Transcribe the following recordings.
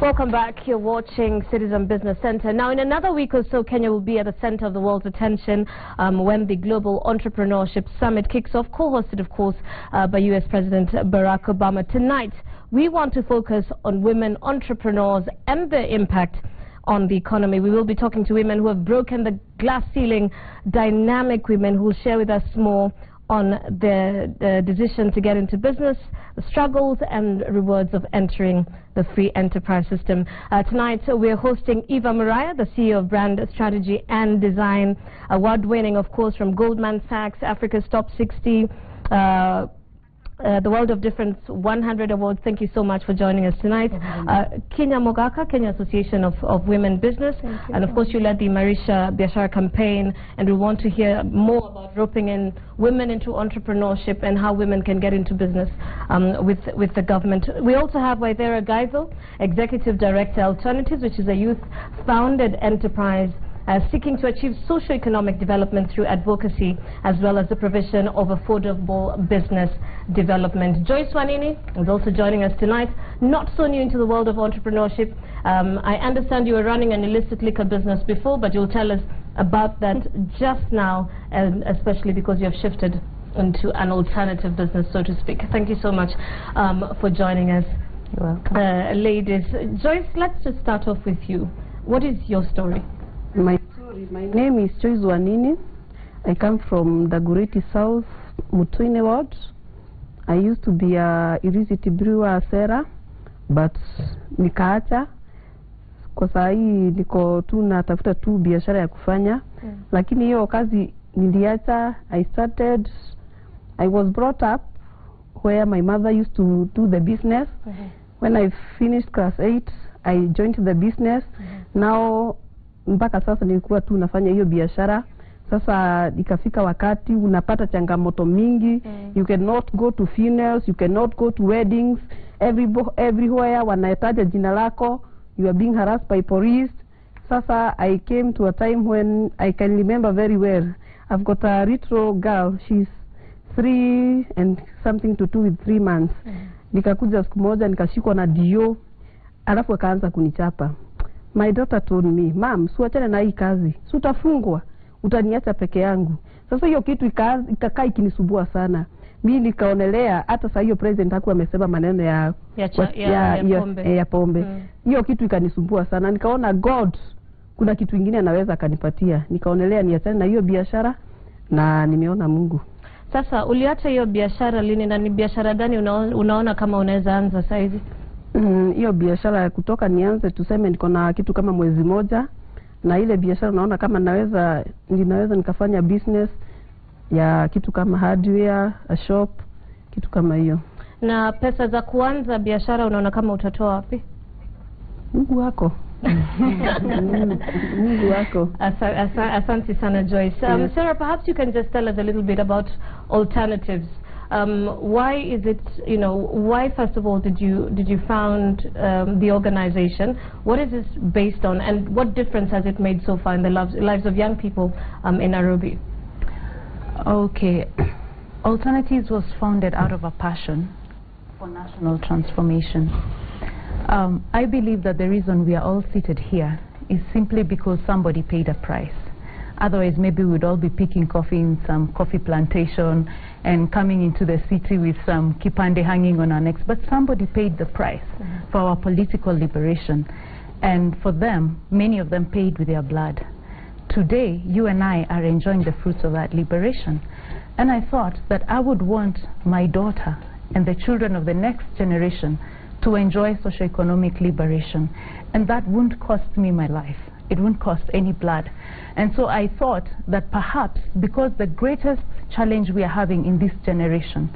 Welcome back. You're watching Citizen Business Center. Now, in another week or so, Kenya will be at the center of the world's attention when the Global Entrepreneurship Summit kicks off, co-hosted, of course, by U.S. President Barack Obama. Tonight, we want to focus on women entrepreneurs and their impact on the economy. We will be talking to women who have broken the glass ceiling, dynamic women who will share with us more on their decision to get into business, the struggles and rewards of entering the free enterprise system. Tonight we're hosting Eva Mariah, the CEO of Brand Strategy and Design, award-winning, of course, from Goldman Sachs, Africa's Top 60, the World of Difference 100 Awards. Thank you so much for joining us tonight. Kenya Mogaka, Kenya Association of Women Business, and of course you led the Marisha Biashara campaign, and we want to hear more about roping in women into entrepreneurship and how women can get into business with the government. We also have Waithera Gaizel, Executive Director Alternatives, which is a youth-founded enterprise seeking to achieve socio-economic development through advocacy, as well as the provision of affordable business development. Joyce Wanini is also joining us tonight, not so new into the world of entrepreneurship. I understand you were running an illicit liquor business before, but you'll tell us about that just now, and especially because you have shifted into an alternative business, so to speak. Thank you so much for joining us. You're welcome. Ladies, Joyce, let's just start off with you. What is your story? My name is Joyce Wanini. I come from the Guriti South, Mutuine Ward. I used to be a illicit brewer Sera, but nikaacha kwa saa hii niko tu natafuta tu biashara ya kufanya. Lakini hiyo kazi niliacha. I was brought up where my mother used to do the business. When I finished class 8, I joined the business. Now mpaka sasa nilikuwa tu nafanya hiyo biashara. Sasa ikafika wakati unapata changamoto mingi. You cannot go to funerals, you cannot go to weddings. Everywhere wanataja jina lako, you are being harassed by police. Sasa I came to a time when I can remember very well. I've got a little girl, she's 3 and something to do with 3 months. Nikakuja siku moja nikashikwa na dio, alafu akaanza kunichapa. My daughter told me, "Mom, siwachane na hii kazi. Si utafungwa, utaniacha peke yangu." Sasa hiyo kitu ikakaa ikinisumbua sana. Mimi nikaonelea hata sasa hiyo president hakuwa amesema maneno ya pombe. Hiyo kitu ikanisumbua sana. Nikaona God kuna kitu kingine anaweza akanipatia. Nikaonelea niachane na hiyo biashara na nimeona Mungu. Sasa uliacha hiyo biashara lini na ni biashara gani unaona kama unaweza anza sasa hivi? Hiyo biashara kutoka nianze tuseme niko na kitu kama mwezi moja, na ile biashara naona kama ninaweza nikafanya business ya kitu kama hardware, a shop, kitu kama hiyo. Na pesa za kuanza biashara unaona kama utatoa wapi? Mungu wako. Mungu wako. Asante sana Joyce. Sarah, perhaps you can just tell us a little bit about alternatives. Why is it, why first of all did you found the organization? What is this based on, and what difference has it made so far in the lives of young people in Nairobi? Okay, Alternatives was founded out of a passion for national transformation. I believe that the reason we are all seated here is simply because somebody paid a price. Otherwise, maybe we'd all be picking coffee in some coffee plantation and coming into the city with some kipande hanging on our necks. But somebody paid the price for our political liberation. And for them, many of them paid with their blood. Today, you and I are enjoying the fruits of that liberation. And I thought that I would want my daughter and the children of the next generation to enjoy socioeconomic liberation. And that wouldn't cost me my life. It wouldn't cost any blood. And so I thought that perhaps because the greatest challenge we are having in this generation,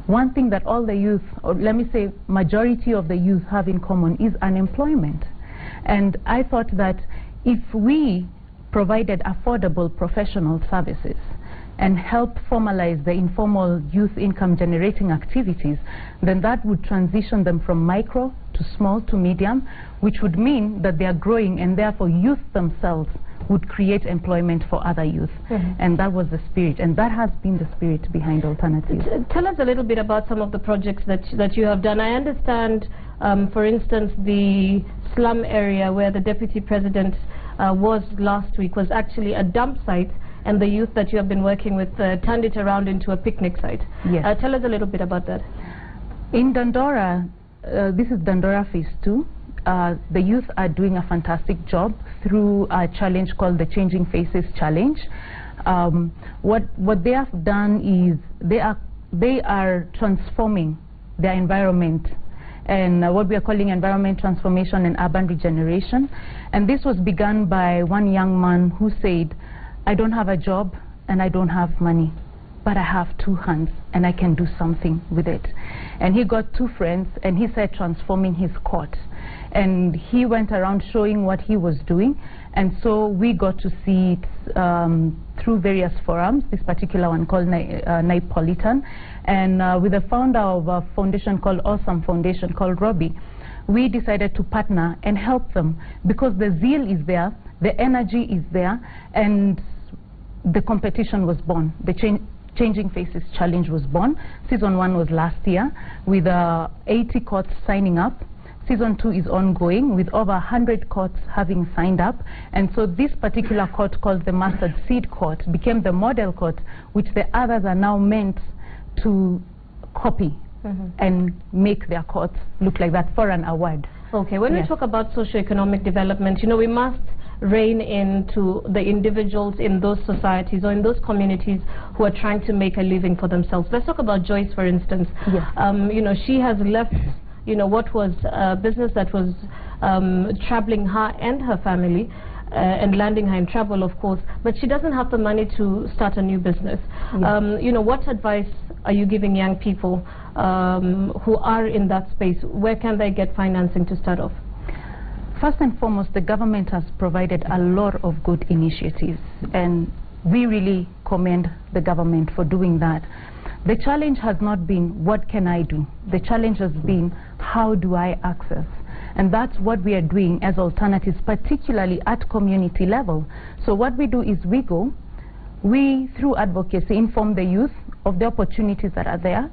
one thing that all the youth, or let me say majority of the youth have in common is unemployment. And I thought that if we provided affordable professional services and help formalize the informal youth income generating activities, then that would transition them from micro to small to medium, which would mean that they are growing, and therefore youth themselves would create employment for other youth. And that was the spirit, and that has been the spirit behind Alternatives. Tell us a little bit about some of the projects that you have done. I understand, for instance, the slum area where the Deputy President was last week was actually a dump site, and the youth that you have been working with turned it around into a picnic site. Yes. Tell us a little bit about that. In Dandora, this is Dandora Phase 2. The youth are doing a fantastic job through a challenge called the Changing Faces Challenge. What they have done is they are transforming their environment, and what we are calling environment transformation and urban regeneration. And this was begun by one young man who said, I don't have a job and I don't have money, but I have 2 hands and I can do something with it. And he got 2 friends and he started transforming his court. And he went around showing what he was doing, and so we got to see it through various forums, this particular one called Naipolitan, and with the founder of a foundation called Awesome Foundation called Robbie, we decided to partner and help them, because the zeal is there, the energy is there, and the competition was born. The Changing Faces Challenge was born. Season 1 was last year with 80 courts signing up. Season 2 is ongoing with over 100 courts having signed up, and so this particular court, called the Mustard Seed Court, became the model court which the others are now meant to copy and make their courts look like that for an award. Okay, when we talk about socio-economic development, you know, we must rein into the individuals in those societies or in those communities who are trying to make a living for themselves. Let's talk about Joyce, for instance. You know, she has left, you know, what was a business that was troubling her and her family and landing her in trouble, of course, but she doesn't have the money to start a new business. You know, what advice are you giving young people who are in that space? Where can they get financing to start off? First and foremost, the government has provided a lot of good initiatives, and we really commend the government for doing that. The challenge has not been, what can I do? The challenge has been, how do I access? And that's what we are doing as Alternatives, particularly at community level. So what we do is we through advocacy, inform the youth of the opportunities that are there,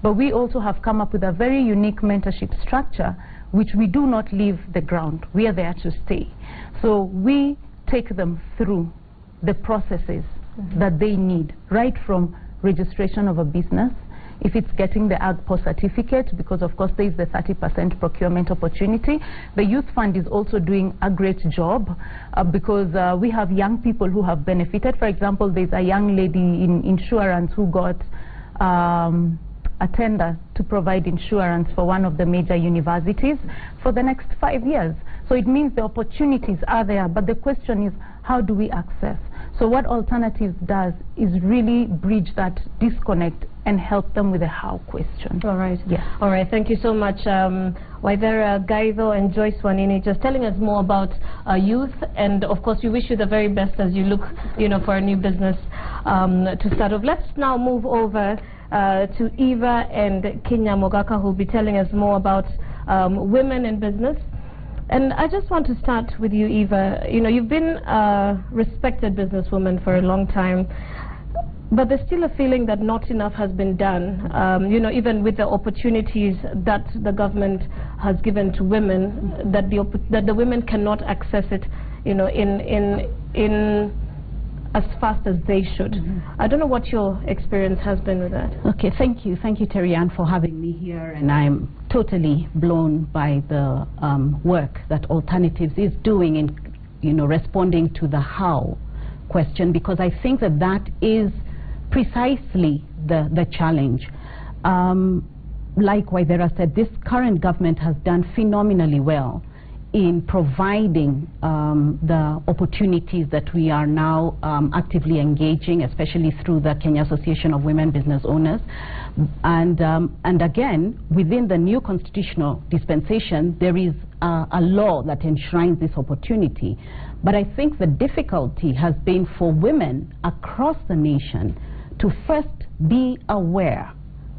but we also have come up with a very unique mentorship structure, which we do not leave the ground. We are there to stay. So we take them through the processes that they need, right from registration of a business, if it's getting the AGPO certificate, because of course there is the 30% procurement opportunity. The Youth Fund is also doing a great job because we have young people who have benefited. For example, there's a young lady in insurance who got a tender to provide insurance for one of the major universities for the next 5 years. So it means the opportunities are there, but the question is, how do we access? So what Alternatives does is really bridge that disconnect and help them with the how question. All right. Yes. All right. Thank you so much, Waithera Gaido and Joyce Wanini, just telling us more about youth, and of course we wish you the very best as you look, you know, for a new business to start off. Let's now move over to Eva and Kenya Mogaka, who will be telling us more about women in business. And I just want to start with you, Eva. You know, you've been a respected businesswoman for a long time, but there's still a feeling that not enough has been done. You know, even with the opportunities that the government has given to women, that the women cannot access it, you know, in as fast as they should. I don't know what your experience has been with that. Okay, thank you, Terry Ann, for having me here, and I'm totally blown by the work that Alternatives is doing in, you know, responding to the how question, because I think that that is precisely the challenge. Like Waithera said, this current government has done phenomenally well in providing the opportunities that we are now actively engaging, especially through the Kenya Association of Women Business Owners. And again, within the new constitutional dispensation, there is a law that enshrines this opportunity. But I think the difficulty has been for women across the nation to first be aware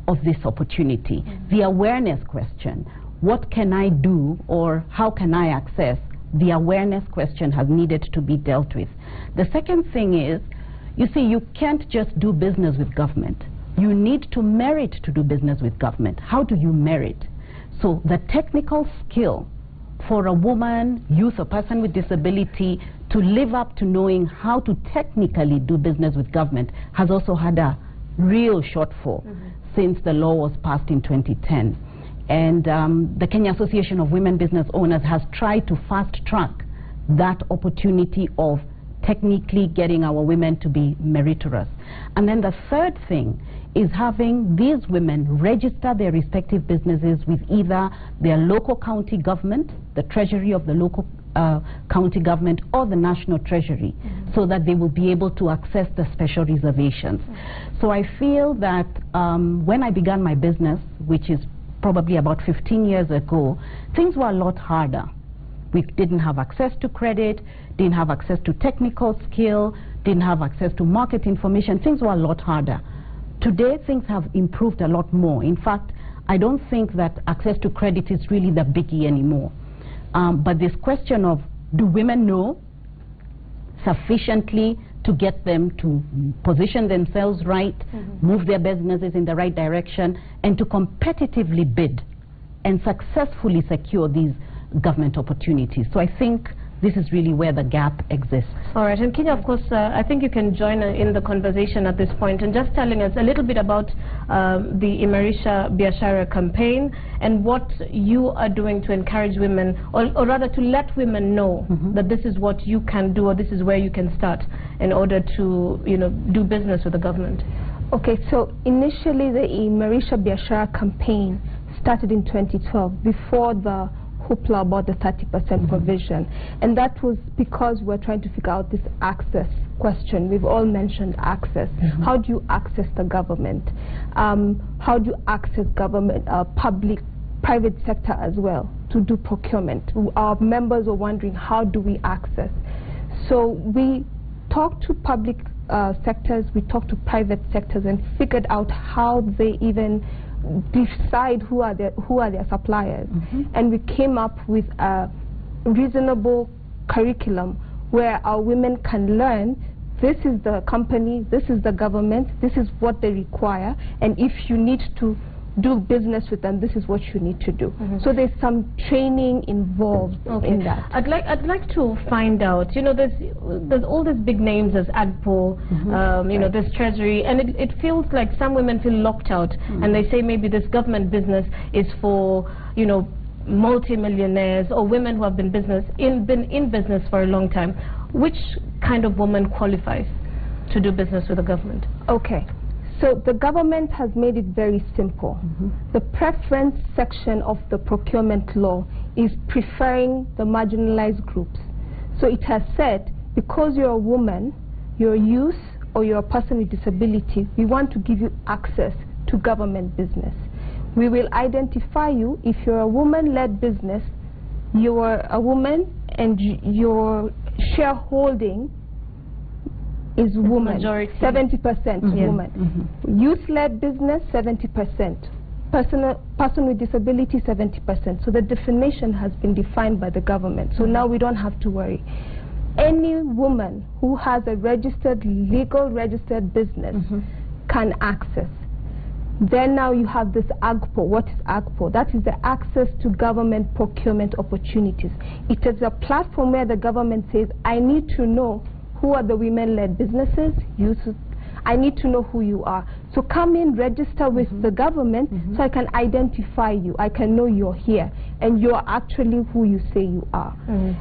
of this opportunity. The awareness question. What can I do, or how can I access the awareness question has needed to be dealt with. The second thing is, you see, you can't just do business with government. You need to merit to do business with government. How do you merit? So the technical skill for a woman, youth, or person with disability to live up to knowing how to technically do business with government has also had a real shortfall since the law was passed in 2010. And the Kenya Association of Women Business Owners has tried to fast-track that opportunity of technically getting our women to be meritorious. And then the third thing is having these women register their respective businesses with either their local county government, the treasury of the local county government, or the national treasury, so that they will be able to access the special reservations. So I feel that when I began my business, which is probably about 15 years ago, things were a lot harder. We didn't have access to credit, didn't have access to technical skill, didn't have access to market information. Things were a lot harder. Today, things have improved a lot more. In fact, I don't think that access to credit is really the biggie anymore. But this question of, do women know sufficiently to get them to position themselves right, move their businesses in the right direction, and to competitively bid and successfully secure these government opportunities. So I think this is really where the gap exists. All right, and Kenya, of course, I think you can join in the conversation at this point and just telling us a little bit about the Imarisha Biashara campaign and what you are doing to encourage women, or rather to let women know that this is what you can do, or this is where you can start in order to, you know, do business with the government. Okay, so initially the Imarisha Biashara campaign started in 2012, before the hoopla about the 30% provision, and that was because we're trying to figure out this access question. We've all mentioned access. How do you access the government? How do you access government, private sector as well, to do procurement? Our members are wondering, how do we access? So we talked to public sectors, we talked to private sectors, and figured out how they even decide who are their suppliers. And we came up with a reasonable curriculum where our women can learn, this is the company, this is the government, this is what they require, and if you need to do business with them, this is what you need to do. So there's some training involved in that. I'd like to find out, you know, there's all these big names as AGPO, you know, this treasury, and it feels like some women feel locked out, and they say maybe this government business is for, you know, multi-millionaires or women who have been in business for a long time. Which kind of woman qualifies to do business with the government? Okay. So the government has made it very simple. The preference section of the procurement law is preferring the marginalized groups. So it has said, because you're a woman, you're a youth, or you're a person with disability, we want to give you access to government business. We will identify you if you're a woman-led business, you're a woman, and your shareholding is woman, 70% woman. Youth-led business, 70%. Person with disability, 70%. So the definition has been defined by the government. So now we don't have to worry. Any woman who has a legal registered business can access. Then now you have this AGPO. What is AGPO? That is the access to government procurement opportunities. It is a platform where the government says, I need to know who are the women-led businesses. I need to know who you are. So come in, register with the government, so I can identify you. I can know you're here, and you're actually who you say you are.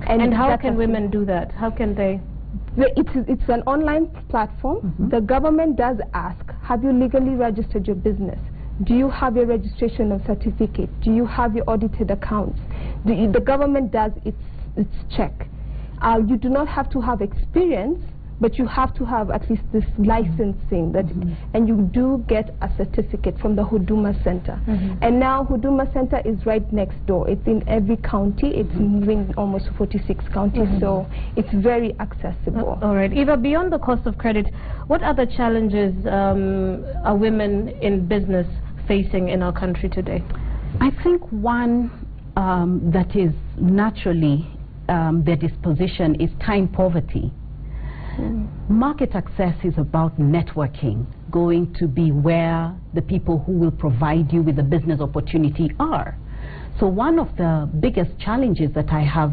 And how can women do that? How can they? It's an online platform. The government does ask, have you legally registered your business? Do you have your registration of certificate? Do you have your audited accounts? The government does its check. You do not have to have experience, but you have to have at least this licensing, and you do get a certificate from the Huduma Center. And now Huduma Center is right next door. It's in every county. It's moving almost 46 counties, so it's very accessible. All right. Eva, beyond the cost of credit, what other challenges are women in business facing in our country today? I think one that is naturally their disposition is time poverty. Market access is about networking, going to be where the people who will provide you with the business opportunity are. So one of the biggest challenges that I have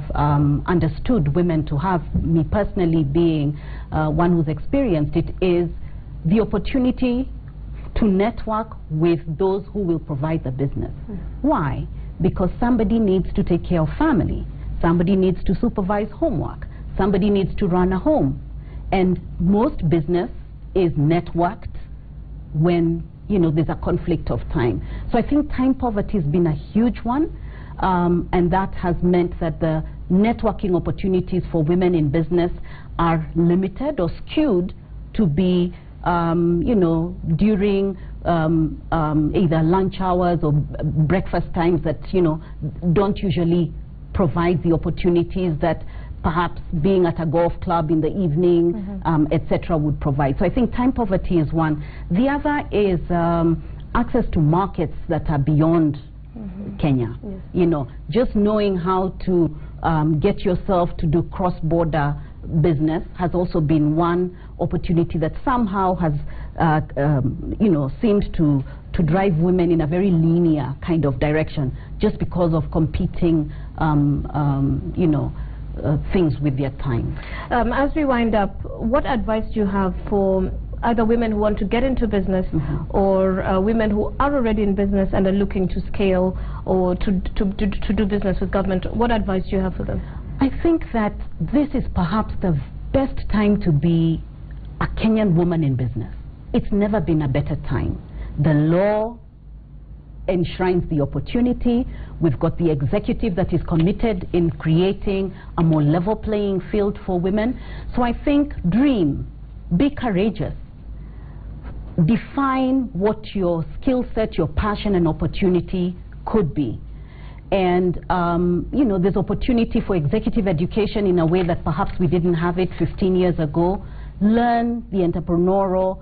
understood women to have, me personally being one who's experienced it, is the opportunity to network with those who will provide the business. Why? Because somebody needs to take care of family, somebody needs to supervise homework, somebody needs to run a home. And most business is networked when there's a conflict of time. So I think time poverty has been a huge one, and that has meant that the networking opportunities for women in business are limited or skewed to be during either lunch hours or breakfast times that don't usually provide the opportunities that perhaps being at a golf club in the evening, etc. would provide. So I think time poverty is one. The other is access to markets that are beyond Kenya. Yes. Just knowing how to get yourself to do cross-border business has also been one opportunity that somehow has seemed to drive women in a very linear kind of direction, just because of competing things with their time. As we wind up, what advice do you have for either women who want to get into business or women who are already in business and are looking to scale or to do business with government? What advice do you have for them? I think that this is perhaps the best time to be a Kenyan woman in business. It's never been a better time. The law enshrines the opportunity. We've got the executive that is committed in creating a more level playing field for women. So I think dream, be courageous, define what your skill set, your passion and opportunity could be. And there's opportunity for executive education in a way that perhaps we didn't have it 15 years ago. Learn the entrepreneurial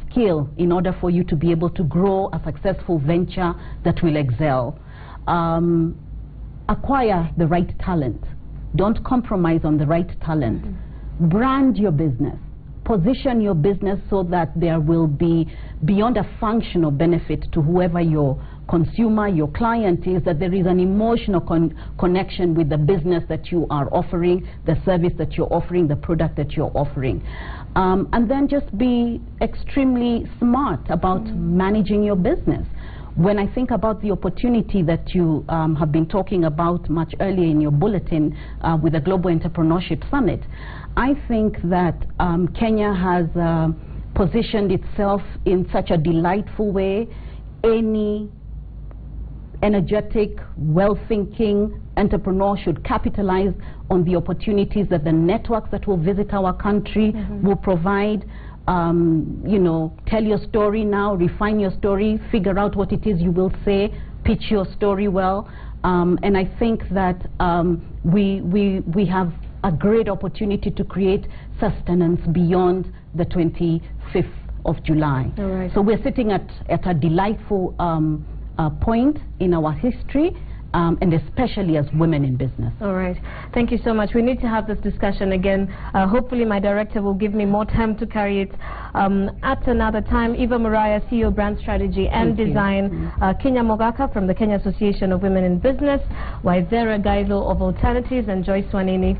skill in order for you to be able to grow a successful venture that will excel. Acquire the right talent. Don't compromise on the right talent. Brand your business. Position your business so that there will be, beyond a functional benefit to whoever your consumer, your client is, that there is an emotional connection with the business that you are offering, the service that you're offering, the product that you're offering. And then just be extremely smart about managing your business. When I think about the opportunity that you have been talking about much earlier in your bulletin with the Global Entrepreneurship Summit, I think that Kenya has positioned itself in such a delightful way. Any energetic, well-thinking entrepreneur should capitalize on the opportunities that the networks that will visit our country will provide. Tell your story now, refine your story, figure out what it is you will say, pitch your story well. And I think that we have a great opportunity to create sustenance beyond the 25th of July. All right. So we're sitting at a delightful point in our history, and especially as women in business. All right. Thank you so much. We need to have this discussion again. Hopefully my director will give me more time to carry it at another time. Eva Mariah, CEO Brand Strategy and Design. Kenya Mogaka from the Kenya Association of Women in Business. Waithera Gaido of Alternatives, and Joyce Wanini,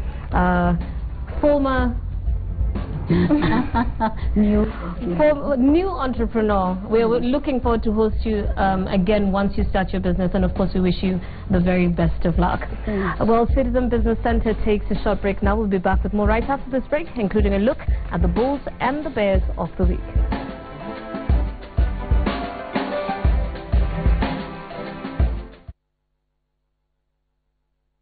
former new entrepreneur. We're looking forward to host you again once you start your business, and of course we wish you the very best of luck. Well, Citizen Business Center takes a short break now. We'll be back with more right after this break, including a look at the Bulls and the Bears of the week.